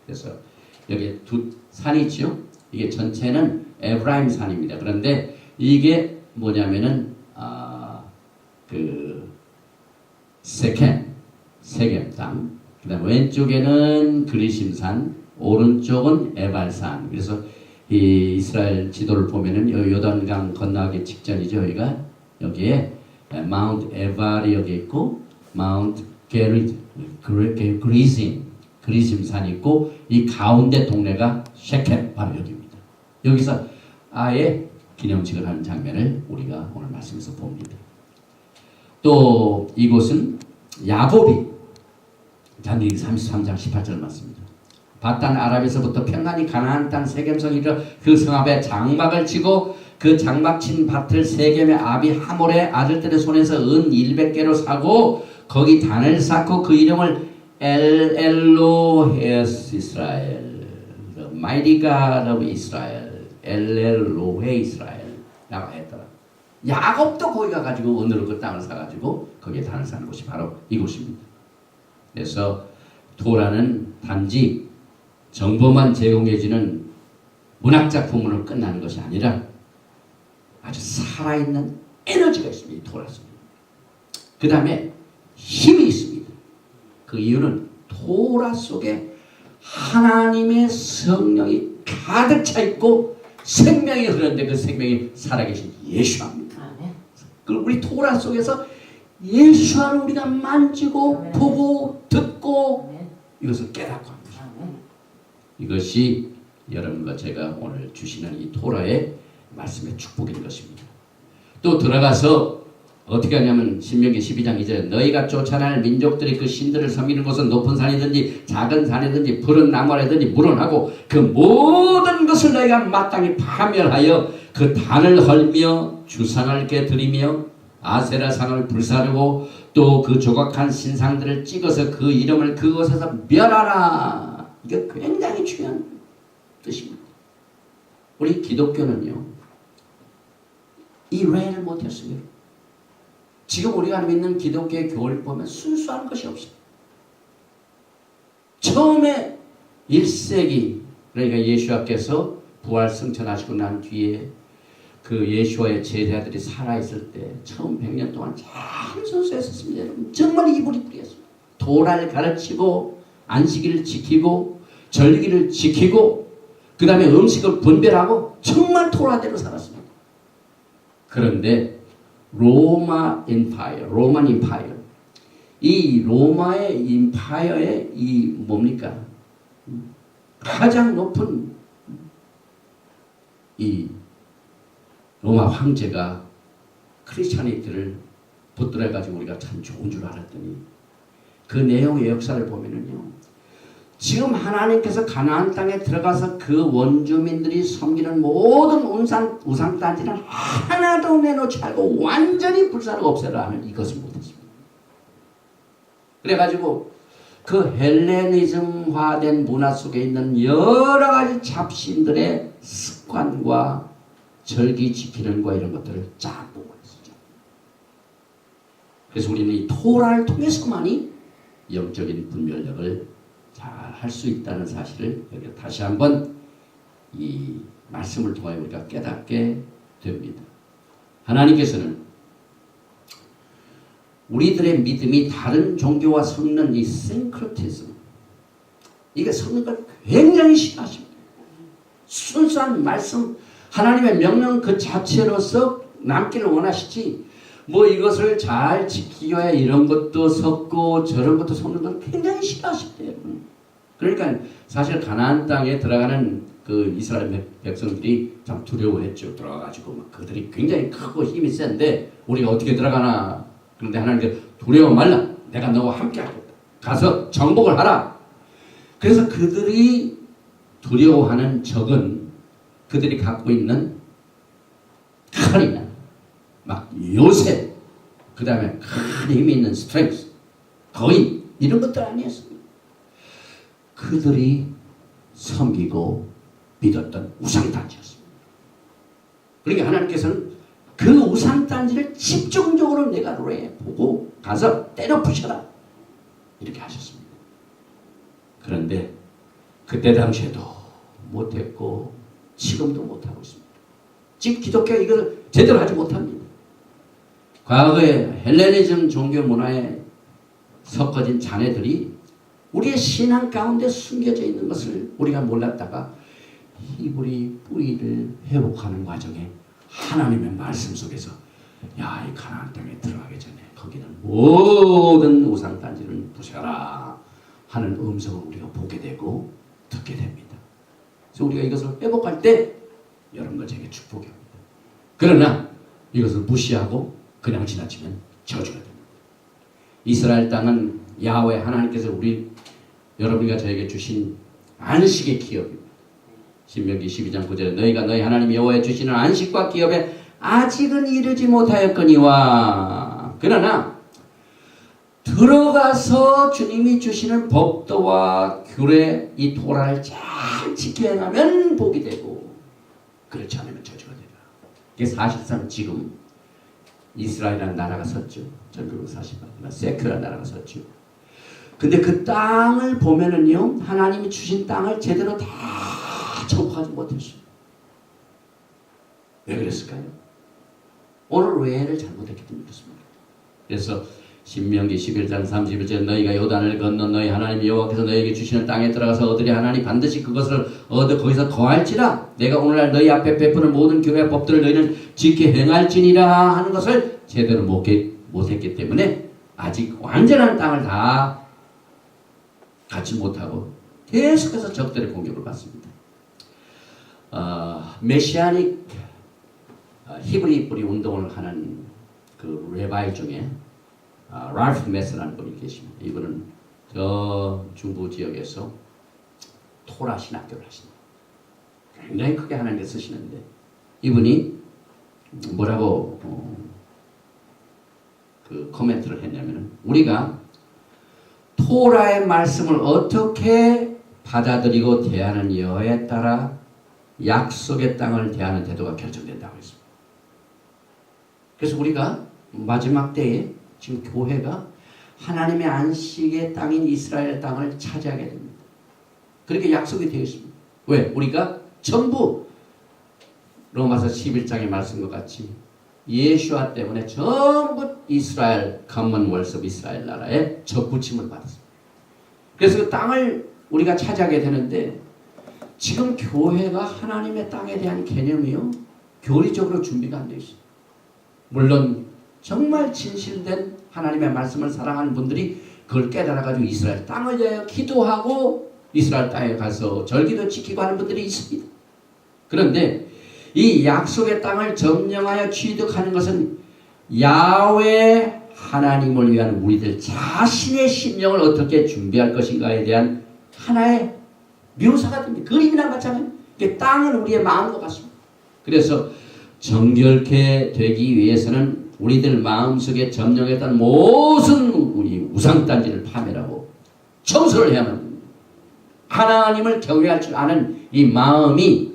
그래서 여기 두 산이 있죠. 이게 전체는 에브라임 산입니다. 그런데 이게 뭐냐면은 그 세겜 땅. 그다음 왼쪽에는 그리심산, 오른쪽은 에발산. 그래서 이 이스라엘 지도를 보면은 요단강 건너가기 직전이죠. 여기가 여기에 마운트 에발이 여기 있고 마운트 그리심산이 있고 이 가운데 동네가 셰켐 바로 여기입니다. 여기서 아예 기념식을 하는 장면을 우리가 오늘 말씀에서 봅니다. 또 이곳은 야곱이 장기 33장 18절 맞습니다. 바단 아람에서부터 평안히 가나안 땅 세겜성에 이르러 그 성 앞에 장막을 치고 그 장막 친 밭을 세겜의 아비 하몰의 아들들의 손에서 은 100개로 사고 거기 단을 쌓고 그 이름을 엘로헤스 이스라엘, the mighty God of Israel, 엘로헤 이스라엘라고 했더라. 야곱도 거기 가가지고 은으로 그 땅을 사가지고 거기에 단을 쌓는 곳이 바로 이곳입니다. 그래서 토라는 단지 정보만 제공해주는 문학작품으로 끝나는 것이 아니라 아주 살아있는 에너지가 있습니다. 토라 속에. 그 다음에 힘이 있습니다. 그 이유는 토라 속에 하나님의 성령이 가득 차 있고 생명이 흐르는데 그 생명이 살아계신 예수입니다. 그리고 우리 토라 속에서 예수를 우리가 만지고 보고 듣고 이것을 깨닫고 합니다. 이것이 여러분과 제가 오늘 주시는 이 토라의 말씀의 축복인 것입니다. 또 들어가서 어떻게 하냐면 신명기 12장 2절에 너희가 쫓아낼 민족들이 그 신들을 섬기는 곳은 높은 산이든지 작은 산이든지 푸른 나무라든지 물어나고 그 모든 것을 너희가 마땅히 파멸하여 그 단을 헐며 주상을 깨드리며 아세라상을 불사르고 또 그 조각한 신상들을 찍어서 그 이름을 그곳에서 멸하라. 이게 굉장히 중요한 뜻입니다. 우리 기독교는요 이해를 못했습니다. 지금 우리가 믿는 기독교의 교회를 보면 순수한 것이 없어요. 처음에 1세기 그러니까 예수님께서 부활 승천하시고 난 뒤에 그 예수와의 제자들이 살아있을 때 처음 100년 동안 참 순수했었습니다. 여러분 정말 이불이 뿌렸습니다. 도라를 가르치고 안식일을 지키고 절기를 지키고 그 다음에 음식을 분별하고 정말 토라대로 살았습니다. 그런데 로만 임파이어 이 로마의 임파이어의 이 뭡니까? 가장 높은 이 로마 황제가 크리스찬이들을 붙들어가지고 우리가 참 좋은 줄 알았더니 그 내용의 역사를 보면은요 지금 하나님께서 가나안 땅에 들어가서 그 원주민들이 섬기는 모든 우상단지는 하나도 내놓지 말고 완전히 불사르고 없애라 하는 이것을 못했습니다. 그래가지고 그 헬레니즘화된 문화 속에 있는 여러 가지 잡신들의 습관과 절기 지키는 거 이런 것들을 쫙 보고 있었죠. 그래서 우리는 이 토라를 통해서만이 영적인 분별력을 잘 할 수 있다는 사실을 여기 다시 한번 이 말씀을 통해 우리가 깨닫게 됩니다. 하나님께서는 우리들의 믿음이 다른 종교와 섞는 이 싱크로티즘 이게 섞는 걸 굉장히 싫어하십니다. 순수한 말씀 하나님의 명령 그 자체로서 남기를 원하시지 뭐 이것을 잘 지키기 위해 이런 것도 섞고 저런 것도 섞는 걸 굉장히 싫어하시대요. 그러니까 사실 가나안 땅에 들어가는 그 이스라엘 백성들이 참 두려워했죠. 들어가가지고 막 그들이 굉장히 크고 힘이 센데 우리가 어떻게 들어가나. 그런데 하나님께서 두려워 말라. 내가 너와 함께 하겠다. 가서 정복을 하라. 그래서 그들이 두려워하는 적은 그들이 갖고 있는 칼이나 막 요새 그 다음에 큰 힘이 있는 스트렝스 거인 이런 것들 아니었습니다. 그들이 섬기고 믿었던 우상단지였습니다. 그러니까 하나님께서는 그 우상단지를 집중적으로 내가 보고 가서 때려 부셔라 이렇게 하셨습니다. 그런데 그때 당시에도 못했고 지금도 못하고 있습니다. 지금 기독교가 이걸 제대로 하지 못합니다. 과거에 헬레니즘 종교 문화에 섞어진 자네들이 우리의 신앙 가운데 숨겨져 있는 것을 우리가 몰랐다가 히브리 뿌리를 회복하는 과정에 하나님의 말씀 속에서 야, 이 가나안 땅에 들어가기 전에 거기는 모든 우상단지를 부셔라 하는 음성을 우리가 보게 되고 듣게 됩니다. 그래서 우리가 이것을 회복할 때 여러분 것에게 축복이 옵니다. 그러나 이것을 무시하고 그냥 지나치면 저주가 됩니다. 이스라엘 땅은 야훼 하나님께서 여러분과 저에게 주신 안식의 기업입니다. 신명기 12장 9절에 너희가 너희 하나님 여호와의 주시는 안식과 기업에 아직은 이르지 못하였거니와 그러나 들어가서 주님이 주시는 법도와 규례 이 토라를 잘 지켜 행하면 복이 되고 그렇지 않으면 저주가 되라. 이게 사실상 지금 이스라엘이라는 나라가 섰죠. 1948년 세큐라 나라가 섰죠. 근데 그 땅을 보면은요 하나님이 주신 땅을 제대로 다 정복하지 못했어요. 왜 그랬을까요? 오늘 외를 잘못했기 때문에 그렇습니다. 그래서 신명기 11장 31절 너희가 요단을 건너 너희 하나님 여호와께서 너희에게 주시는 땅에 들어가서 얻으리 하나니 반드시 그것을 얻어 거기서 거할지라 내가 오늘날 너희 앞에 베푸는 모든 교회 법들을 너희는 지켜 행할지니라 하는 것을 제대로 못했기 때문에 아직 완전한 땅을 다 갖지 못하고 계속해서 적들의 공격을 받습니다. 메시아닉 히브리 뿌리 운동을 하는 그 레바이 중에 랄프 메스라는 분이 계십니다. 이분은 저 중부 지역에서 토라 신학교를 하십니다. 굉장히 크게 하나님께 쓰시는데 이분이 뭐라고 그 코멘트를 했냐면은 우리가 토라의 말씀을 어떻게 받아들이고 대하느냐에 따라 약속의 땅을 대하는 태도가 결정된다고 했습니다. 그래서 우리가 마지막 때에 지금 교회가 하나님의 안식의 땅인 이스라엘의 땅을 차지하게 됩니다. 그렇게 약속이 되어 있습니다. 왜? 우리가 전부 로마서 11장의 말씀과 같이 예수와 때문에 전부 이스라엘 커먼웰스 오브 이스라엘 나라에 접붙임을 받았습니다. 그래서 그 땅을 우리가 차지하게 되는데 지금 교회가 하나님의 땅에 대한 개념이요 교리적으로 준비가 안 되어 있어요. 물론 정말 진실된 하나님의 말씀을 사랑하는 분들이 그걸 깨달아가지고 이스라엘 땅을 위하여 기도하고 이스라엘 땅에 가서 절기도 지키고 하는 분들이 있습니다. 그런데 이 약속의 땅을 점령하여 취득하는 것은 야훼 하나님을 위한 우리들 자신의 심령을 어떻게 준비할 것인가에 대한 하나의 묘사가 됩니다. 그림이랑 같잖아요. 땅은 우리의 마음과 같습니다. 그래서 정결케 되기 위해서는 우리들 마음속에 점령했던 모든 우리 우상단지를 파멸하고 청소를 해야만 합니다. 하나님을 경외할 줄 아는 이 마음이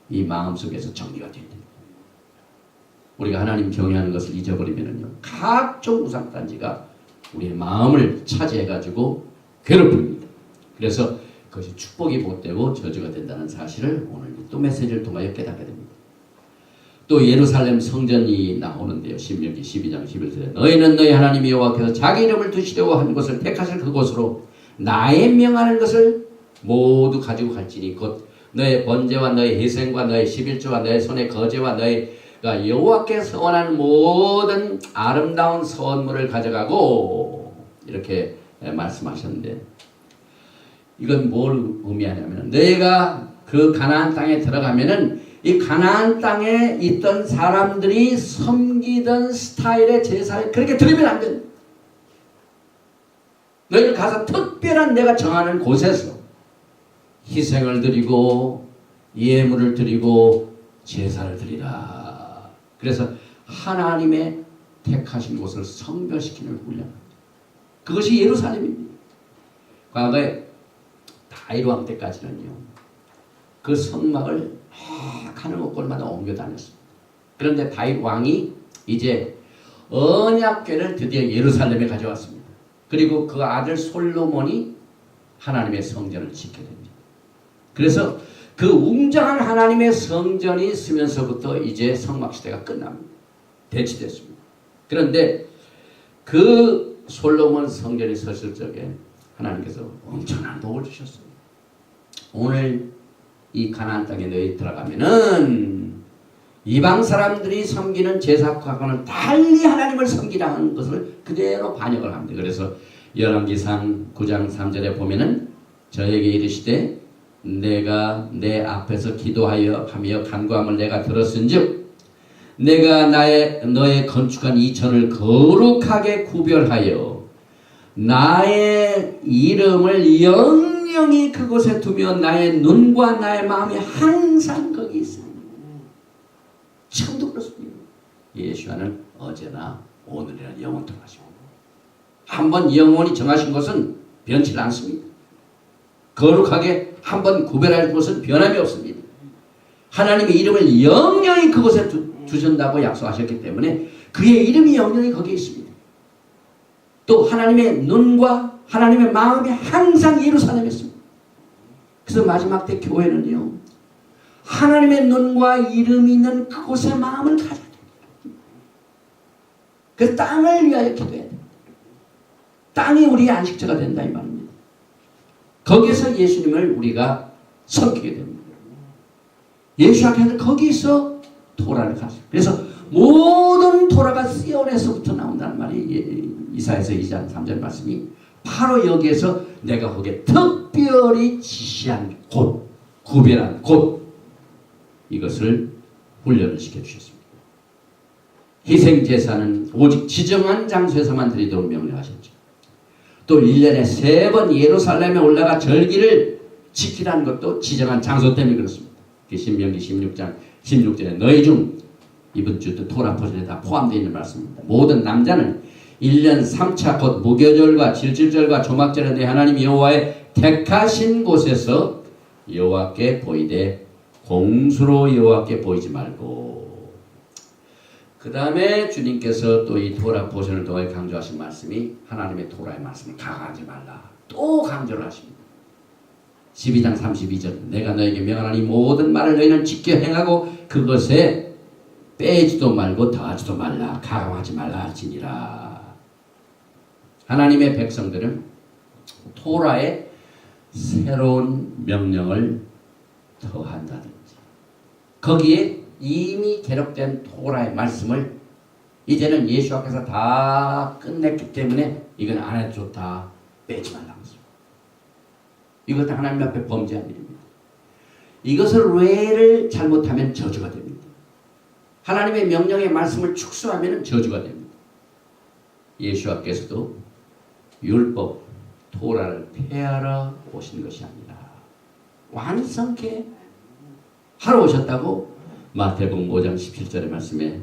이 마음속에서 정리가 됩니다. 우리가 하나님 경외하는 것을 잊어버리면요 각종 우상단지가 우리의 마음을 차지해가지고 괴롭힙니다. 그래서 그것이 축복이 못되고 저주가 된다는 사실을 오늘 또 메시지를 통하여 깨닫게 됩니다. 또 예루살렘 성전이 나오는데요. 신명기 12장 11절에 너희는 너희 하나님 여호와께서 자기 이름을 두시려고 한 곳을 택하실 그곳으로 나의 명하는 것을 모두 가지고 갈지니 곧 너의 번제와 너의 희생과 너의 11조와 너의 손의 거제와 너희가 여호와께서 원하는 모든 아름다운 선물을 가져가고 이렇게 말씀하셨는데 이건 뭘 의미하냐면 너희가 그 가나안 땅에 들어가면은 이 가나안 땅에 있던 사람들이 섬기던 스타일의 제사를 그렇게 드리면 안 된다. 너희는 가서 특별한 내가 정하는 곳에서 희생을 드리고 예물을 드리고 제사를 드리라. 그래서 하나님의 택하신 곳을 성별시키는 훈련입니다. 그것이 예루살렘입니다. 과거에 다윗 왕 때까지는요. 그 성막을 가는 곳마다 옮겨 다녔습니다. 그런데 다윗 왕이 이제 언약궤를 드디어 예루살렘에 가져왔습니다. 그리고 그 아들 솔로몬이 하나님의 성전을 짓게 됩니다. 그래서 그 웅장한 하나님의 성전이 쓰면서부터 이제 성막시대가 끝납니다. 대치됐습니다. 그런데 그 솔로몬 성전이 섰을 적에 하나님께서 엄청난 복을 주셨어요. 오늘 이 가나안 땅에 너희 들어가면은 이방 사람들이 섬기는 제사과는 달리 하나님을 섬기라는 것을 그대로 반영을 합니다. 그래서 열왕기상 9장 3절에 보면은 저에게 이르시되 내가 내 앞에서 기도하여 하며 간구함을 내가 들었은즉 내가 너의 건축한 이 전을 거룩하게 구별하여 나의 이름을 영영히 그곳에 두며 나의 눈과 나의 마음이 항상 거기 있습니다. 지금도 그렇습니다. 예수와는 어제나 오늘이나 영원토록하시고 한번 영원히 정하신 것은 변치 않습니다. 거룩하게 한번 구별할 것은 변함이 없습니다. 하나님의 이름을 영영히 그곳에 두신다고 약속하셨기 때문에 그의 이름이 영영히 거기에 있습니다. 또 하나님의 눈과 하나님의 마음이 항상 예루살렘에 있습니다. 그래서 마지막 때 교회는요, 하나님의 눈과 이름이 있는 그곳에 마음을 가져야 됩니다. 그 땅을 위하여 기도해야 됩니다. 땅이 우리의 안식처가 된다 이 말입니다. 거기에서 예수님을 우리가 섬기게 됩니다. 예수 앞에는 거기서 토라를 가죠. 그래서 모든 토라가 시온에서부터 나온다는 말이 이사야서 2장 3절 말씀이 바로 여기에서 내가 거기에 특별히 지시한 곳, 구별한 곳, 이것을 훈련을 시켜주셨습니다. 희생제사는 오직 지정한 장소에서만 드리도록 명령하셨죠. 또 1년에 3번 예루살렘에 올라가 절기를 지키라는 것도 지정한 장소 때문에 그렇습니다. 신명기 16장 16절에 너희 중 이번 주도 토라 포션에 다 포함되어 있는 말씀입니다. 모든 남자는 1년 3차 곧 무교절과 질질절과 조막절에 내 하나님 여호와의 택하신 곳에서 여호와께 보이되 공수로 여호와께 보이지 말고. 그 다음에 주님께서 또 이 토라 포션을 통해 강조하신 말씀이 하나님의 토라의 말씀을 강하지 말라. 또 강조를 하십니다. 12장 32절 내가 너에게 명하노니 모든 말을 너희는 지켜 행하고 그것에 빼지도 말고 더하지도 말라. 가감하지 말라 할지니라. 하나님의 백성들은 토라의 새로운 명령을 더한다든지 거기에 이미 기록된 토라의 말씀을 이제는 예수 앞에서 다 끝냈기 때문에 이건 안 해도 좋다. 빼지 말라고 했습니다. 이것도 하나님 앞에 범죄한 일입니다. 이것을 외를 잘못하면 저주가 됩니다. 하나님의 명령의 말씀을 축소하면 저주가 됩니다. 예수께서도 율법, 토라를 폐하러 오신 것이 아니라 완성케 하러 오셨다고 마태복음 5장 17절의 말씀에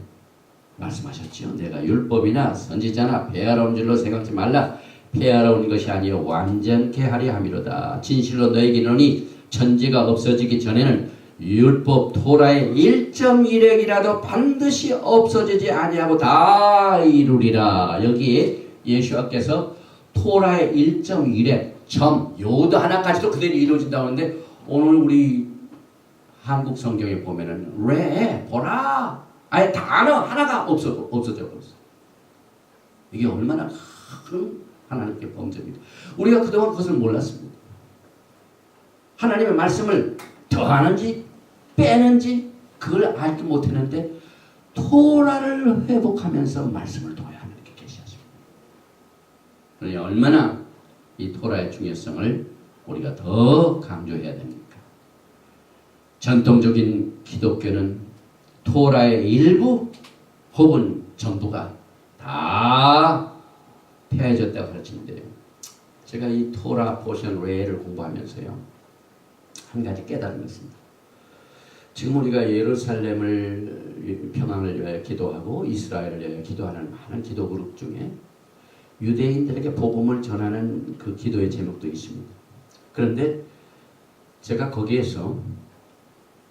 말씀하셨지요. 내가 율법이나 선지자나 폐하러 온 줄로 생각지 말라. 폐하러 온 것이 아니요 완전케 하려 함이로다. 진실로 너에게 이르노니 천지가 없어지기 전에는 율법 토라의 1.1획이라도 반드시 없어지지 아니하고 다 이루리라. 여기에 예수께서 토라의 1.1획 점 요도 하나까지도 그대로 이루어진다고 하는데 오늘 우리 한국 성경에 보면은 왜 보라 아예 단어 하나가 없어져 버렸어. 이게 얼마나 큰 하나님께 범죄입니다. 우리가 그동안 그것을 몰랐습니다. 하나님의 말씀을 더하는지 빼는지 그걸 알지 못했는데 토라를 회복하면서 말씀을 더해야 하나님께 계시하십니다. 그러니 얼마나 이 토라의 중요성을 우리가 더 강조해야 됩니까? 전통적인 기독교는 토라의 일부 혹은 전부가 다 폐해졌다고 가르치는데요. 제가 이 토라 포션 외를 공부하면서요. 한 가지 깨달은 것입니다. 지금 우리가 예루살렘을 평안을 위하여 기도하고 이스라엘을 위하여 기도하는 많은 기도 그룹 중에 유대인들에게 복음을 전하는 그 기도의 제목도 있습니다. 그런데 제가 거기에서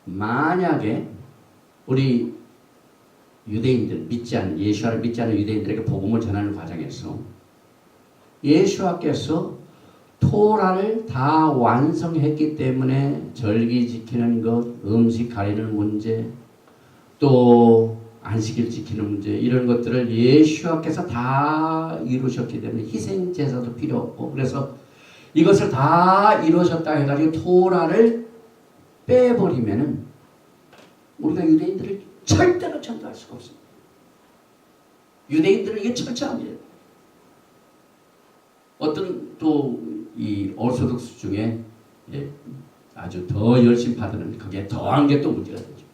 만약에 우리 유대인들 믿지 않는 예수를 믿지 않는 유대인들에게 복음을 전하는 과정에서 예수께서 토라를 다 완성했기 때문에 절기 지키는 것, 음식 가리는 문제, 또 안식일 지키는 문제 이런 것들을 예수와께서 다 이루셨기 때문에 희생 제사도 필요 없고 그래서 이것을 다 이루셨다 해가지고 토라를 빼버리면은 우리가 유대인들을 절대로 전도할 수가 없습니다. 유대인들은 이게 철저합니다. 어떤 또 이 오르소독스 중에 아주 더 열심히 받으는 그게 더한 게 또 문제가 되죠.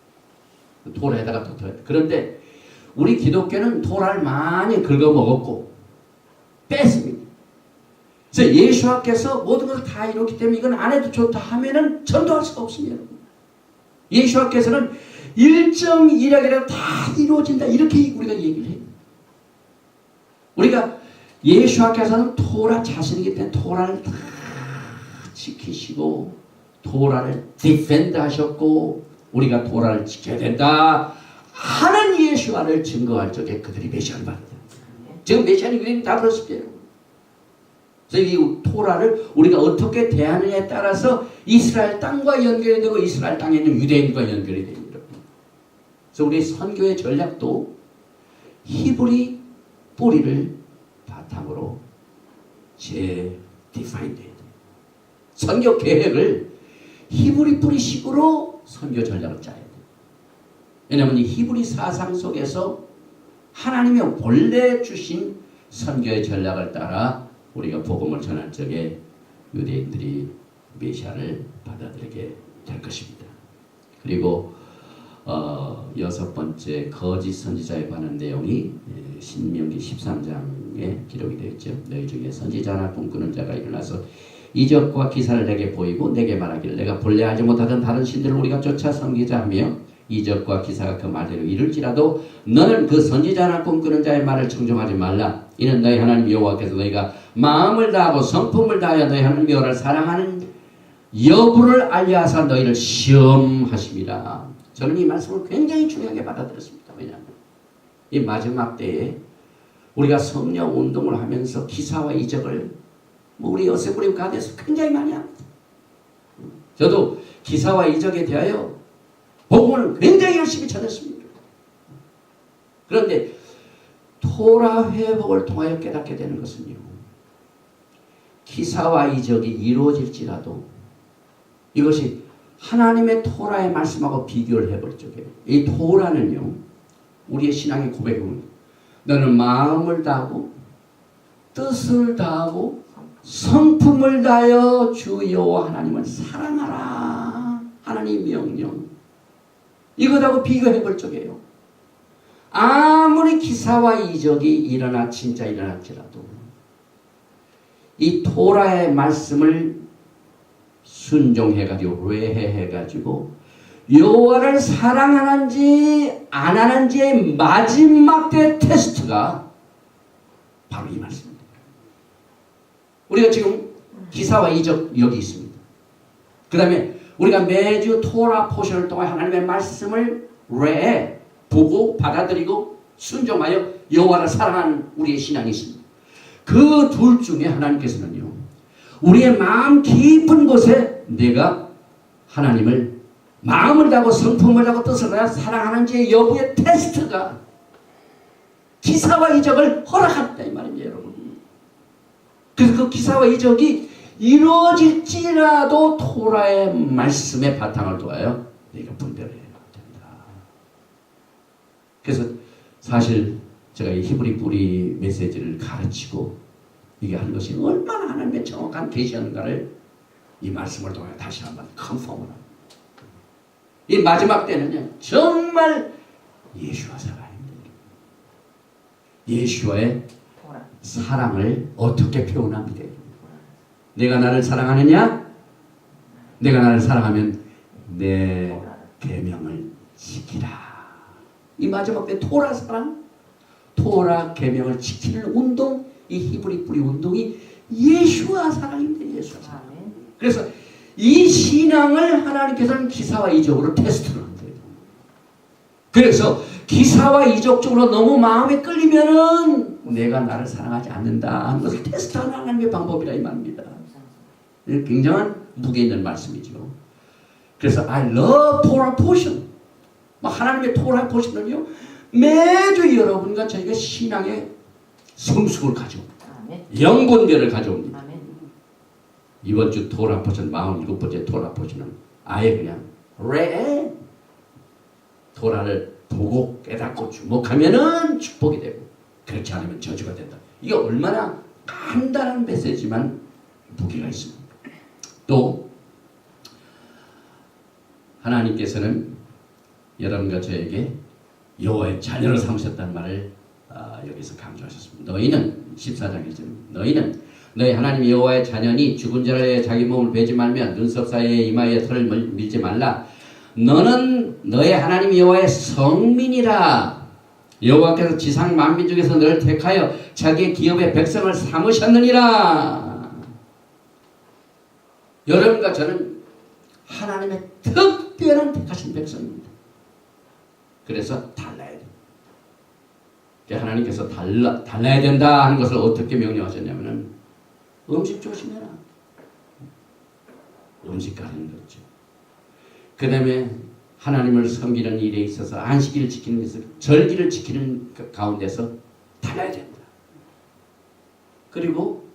토라에다가 더 더해. 그런데 우리 기독교는 토라를 많이 긁어 먹었고 뺐습니다. 그래서 예수와께서 모든 것을 다 이뤘기 때문에 이건 안 해도 좋다 하면은 전도할 수가 없습니다. 예수와께서는 1.1하게라도 다 이루어진다 이렇게 우리가 얘기를 해요. 우리가 예수와께서는 토라 자신이기 때문에 토라를 다 지키시고 토라를 디펜드 하셨고 우리가 토라를 지켜야 된다 하는 예수와를 증거할 적에 그들이 메시아를 받았다. 지금 메시아는 그들이 다 그렇습니다. 그래서 이 토라를 우리가 어떻게 대하느냐에 따라서 이스라엘 땅과 연결이 되고 이스라엘 땅에 있는 유대인과 연결이 됩니다. 그래서 우리 선교의 전략도 히브리 뿌리를 바탕으로 재디파인 돼야 돼요. 선교 계획을 히브리 뿌리식으로 선교 전략을 짜야 돼요. 왜냐하면 이 히브리 사상 속에서 하나님이 원래 주신 선교의 전략을 따라 우리가 복음을 전할 적에 유대인들이 메시아를 받아들이게 될 것입니다. 그리고 여섯 번째 거짓 선지자에 관한 내용이 신명기 13장에 기록이 되어 있죠. 너희 중에 선지자나 꿈꾸는 자가 일어나서 이적과 기사를 내게 보이고 내게 말하기를 내가 본래 알지 못하던 다른 신들을 우리가 쫓아 섬기자 하며 이적과 기사가 그 말대로 이룰지라도 너는 그 선지자나 꿈꾸는 자의 말을 청종하지 말라. 이는 너희 하나님 여호와께서 너희가 마음을 다하고 성품을 다하여 너희 하나님 여호와를 사랑하는 여부를 알려하사 너희를 시험하심이라. 저는 이 말씀을 굉장히 중요하게 받아들였습니다. 왜냐하면 이 마지막 때에 우리가 성령 운동을 하면서 기사와 이적을 우리 여세브림 가드에서 굉장히 많이 합니다. 저도 기사와 이적에 대하여 복음을 굉장히 열심히 전했습니다. 그런데 토라 회복을 통하여 깨닫게 되는 것은요. 기사와 이적이 이루어질지라도 이것이 하나님의 토라의 말씀하고 비교를 해볼 적에 이 토라는요. 우리의 신앙의 고백입니다. 너는 마음을 다하고 뜻을 다하고 성품을 다하여 주 여호와 하나님을 사랑하라. 하나님 명령. 이것하고 비교해 볼 적에요. 아무리 기사와 이적이 일어나 진짜 일어날지라도 이 토라의 말씀을 순종해가지고 회해해가지고 여호와를 사랑하는지 안 하는지의 마지막 때 테스트가 바로 이 말씀입니다. 우리가 지금 기사와 이적 여기 있습니다. 그 다음에 우리가 매주 토라 포션을 통해 하나님의 말씀을 보고 받아들이고 순종하여 여호와를 사랑하는 우리의 신앙이 있습니다. 그 둘 중에 하나님께서는요. 우리의 마음 깊은 곳에 내가 하나님을 마음을 다하고 성품을 다하고 뜻을 다하여 사랑하는지의 여부의 테스트가 기사와 이적을 허락한다 이 말입니다. 여러분. 그래서 그 기사와 이적이 이루어질지라도 토라의 말씀의 바탕을 두어야 내가 분별해야 된다. 그래서 사실 제가 이 히브리 뿌리 메시지를 가르치고 이게 하는 것이 얼마나 하나님의 정확한 계시하는가를 이 말씀을 통해 다시 한번 컨펌을 합니다. 이 마지막 때는요 정말 예수와 사랑입니다. 예수와의 사랑을 어떻게 표현합니까? 내가 나를 사랑하느냐? 내가 나를 사랑하면 내 계명을 지키라. 이 마지막 때 토라 사랑, 토라 계명을 지키는 운동, 이 히브리 뿌리 운동이 예수와 사랑입니다. 예수와 사랑. 그래서 이 신앙을 하나님께서는 기사와 이적으로 테스트를 한대요. 그래서 기사와 이적 쪽으로 너무 마음에 끌리면은 내가 나를 사랑하지 않는다 하는 것을 테스트하는 하나님의 방법이라 이 말입니다. 굉장한 무게 있는 말씀이죠. 그래서 I love Torah portion. 하나님의 토라 포션은요 매주 여러분과 저희가 신앙의 성숙을 가져옵니다. 영분별을 가져옵니다. 아멘. 이번 주 토라 포션 47번째 토라 포션은 아예 그냥 토라를 보고 깨닫고 주목하면은 축복이 되고 그렇지 않으면 저주가 된다. 이게 얼마나 간단한 메시지만 무게가 있습니다. 또 하나님께서는 여러분과 저에게 여호와의 자녀를 삼으셨다는 말을 여기서 강조하셨습니다. 너희는 14장 1절 너희는 너희 하나님 여호와의 자녀니 죽은 자를 자기 몸을 베지 말며 눈썹 사이에 이마에 털을 밀지 말라. 너는 너희 하나님 여호와의 성민이라. 여호와께서 지상 만민 중에서 너를 택하여 자기의 기업의 백성을 삼으셨느니라. 여러분과 저는 하나님의 특별한 택하신 백성입니다. 그래서 달라야 됩니다. 하나님께서 달라야 된다 하는 것을 어떻게 명령하셨냐면은 음식 조심해라. 음식 가리는 거죠. 그 다음에 하나님을 섬기는 일에 있어서 안식일을 지키는 데서 절기를 지키는 가운데서 달라야 된다. 그리고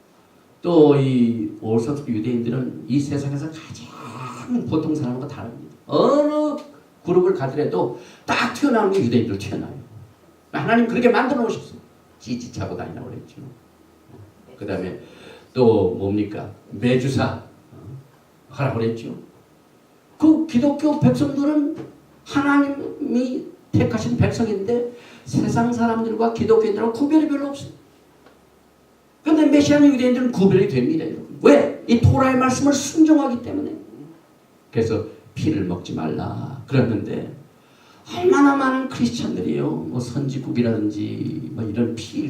또 이 오르소스 유대인들은 이 세상에서 가장 보통 사람과 다릅니다. 어느 그룹을 가더라도 딱 튀어나오는 게 유대인들 튀어나와요. 하나님 그렇게 만들어 놓으셨어요. 찌찌차고 다니라고 그랬죠. 그 다음에 또 뭡니까? 매주사 하라고 그랬죠. 그 기독교 백성들은 하나님이 택하신 백성인데 세상 사람들과 기독교인들하고 구별이 별로 없어요. 그런데 메시아는 유대인들은 구별이 됩니다. 여러분. 왜? 이 토라의 말씀을 순종하기 때문에. 그래서 피를 먹지 말라 그랬는데 얼마나 많은 크리스찬들이요, 뭐 선지국이라든지 뭐 이런 피